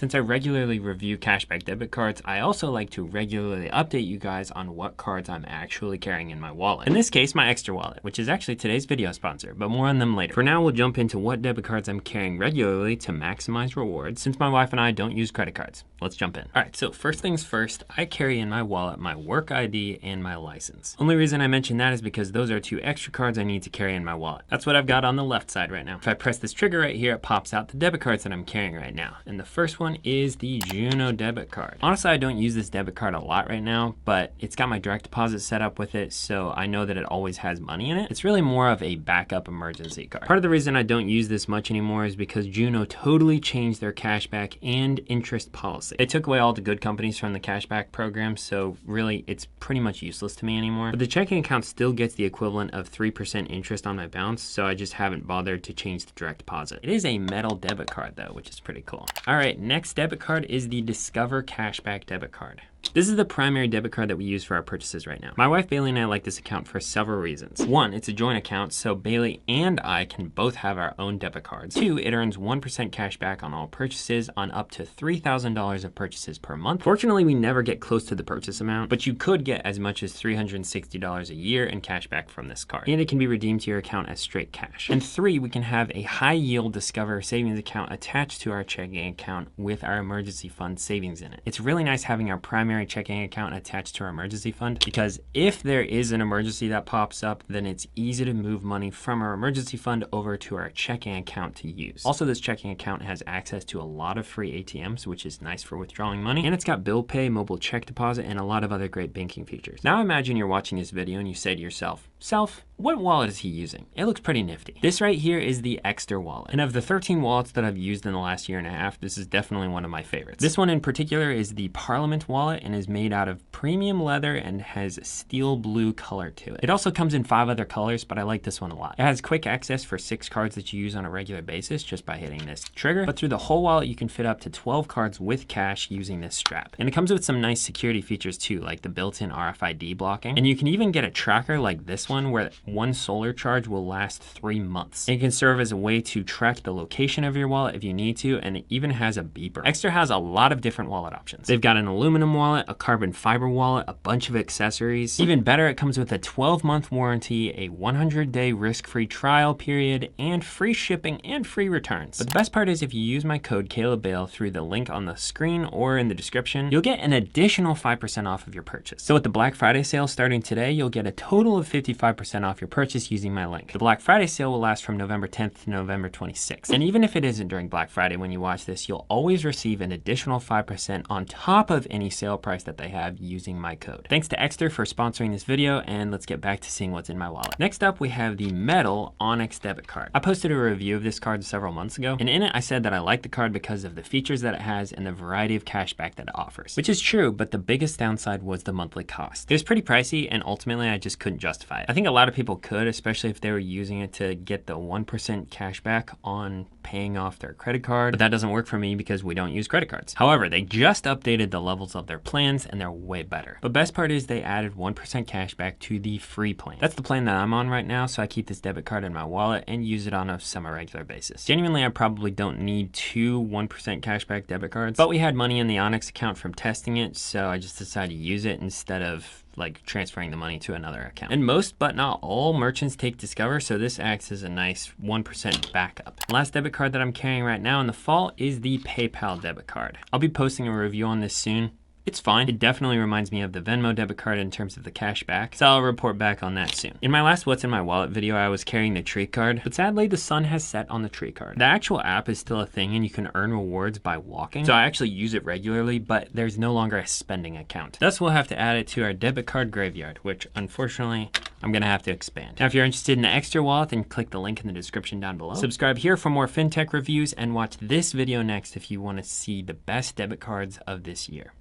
Since I regularly review cashback debit cards, I also like to regularly update you guys on what cards I'm actually carrying in my wallet. In this case, my Ekster Wallet, which is actually today's video sponsor, but more on them later. For now, we'll jump into what debit cards I'm carrying regularly to maximize rewards, since my wife and I don't use credit cards. Let's jump in. All right, so first things first, I carry in my wallet my work ID and my license. Only reason I mention that is because those are two extra cards I need to carry in my wallet. That's what I've got on the left side right now. If I press this trigger right here, it pops out the debit cards that I'm carrying right now. And the first one is the Juno debit card. Honestly, I don't use this debit card a lot right now, but it's got my direct deposit set up with it, so I know that it always has money in it. It's really more of a backup emergency card. Part of the reason I don't use this much anymore is because Juno totally changed their cashback and interest policy. They took away all the good companies from the cashback program, so really it's pretty much useless to me anymore. But the checking account still gets the equivalent of 3% interest on my balance, so I just haven't bothered to change the direct deposit. It is a metal debit card though, which is pretty cool. All right, next debit card is the Discover Cashback debit card. This is the primary debit card that we use for our purchases right now. My wife Bailey and I like this account for several reasons. One, it's a joint account, so Bailey and I can both have our own debit cards. Two, it earns 1% cash back on all purchases on up to $3,000 of purchases per month. Fortunately, we never get close to the purchase amount, but you could get as much as $360 a year in cash back from this card. And it can be redeemed to your account as straight cash. And three, we can have a high yield Discover savings account attached to our checking account with our emergency fund savings in it. It's really nice having our primary checking account attached to our emergency fund, because if there is an emergency that pops up, then it's easy to move money from our emergency fund over to our checking account to use. Also, this checking account has access to a lot of free ATMs, which is nice for withdrawing money, and it's got bill pay, mobile check deposit, and a lot of other great banking features. Now imagine you're watching this video and you say to yourself, what wallet is he using? It looks pretty nifty. This right here is the Ekster Wallet. And of the 13 wallets that I've used in the last year and a half, this is definitely one of my favorites. This one in particular is the Parliament wallet and is made out of premium leather and has steel blue color to it. It also comes in 5 other colors, but I like this one a lot. It has quick access for 6 cards that you use on a regular basis just by hitting this trigger. But through the whole wallet, you can fit up to 12 cards with cash using this strap. And it comes with some nice security features too, like the built-in RFID blocking. And you can even get a tracker like this one where one solar charge will last 3 months. It can serve as a way to track the location of your wallet if you need to, and it even has a beeper. Ekster has a lot of different wallet options. They've got an aluminum wallet, a carbon fiber wallet, a bunch of accessories. Even better, it comes with a 12-month warranty, a 100-day risk-free trial period, and free shipping and free returns. But the best part is if you use my code CalebBale through the link on the screen or in the description, you'll get an additional 5% off of your purchase. So with the Black Friday sale starting today, you'll get a total of 55% off your purchase using my link. The Black Friday sale will last from November 10th to November 26th. And even if it isn't during Black Friday when you watch this, you'll always receive an additional 5% on top of any sale price that they have using my code. Thanks to Ekster for sponsoring this video, and let's get back to seeing what's in my wallet. Next up, we have the metal Onyx debit card. I posted a review of this card several months ago, and in it I said that I like the card because of the features that it has and the variety of cashback that it offers. Which is true, but the biggest downside was the monthly cost. It was pretty pricey, and ultimately I just couldn't justify it. I think a lot of people could, especially if they were using it to get the 1% cashback on paying off their credit card, but that doesn't work for me because we don't use credit cards. However, they just updated the levels of their plans and they're way better. But best part is they added 1% cashback to the free plan. That's the plan that I'm on right now, so I keep this debit card in my wallet and use it on a semi-regular basis. Genuinely, I probably don't need 2 1% cashback debit cards, but we had money in the Onyx account from testing it, so I just decided to use it instead of like transferring the money to another account. And most, but not all, merchants take Discover, so this acts as a nice 1% backup. Last debit card that I'm carrying right now in the fall is the PayPal debit card. I'll be posting a review on this soon. It's fine. It definitely reminds me of the Venmo debit card in terms of the cash back, so I'll report back on that soon. In my last What's in My Wallet video, I was carrying the tree card, but sadly the sun has set on the tree card. The actual app is still a thing and you can earn rewards by walking, so I actually use it regularly, but there's no longer a spending account. Thus, we'll have to add it to our debit card graveyard, which unfortunately I'm gonna have to expand. Now, if you're interested in the Ekster Wallet, then click the link in the description down below. Subscribe here for more fintech reviews and watch this video next if you wanna see the best debit cards of this year.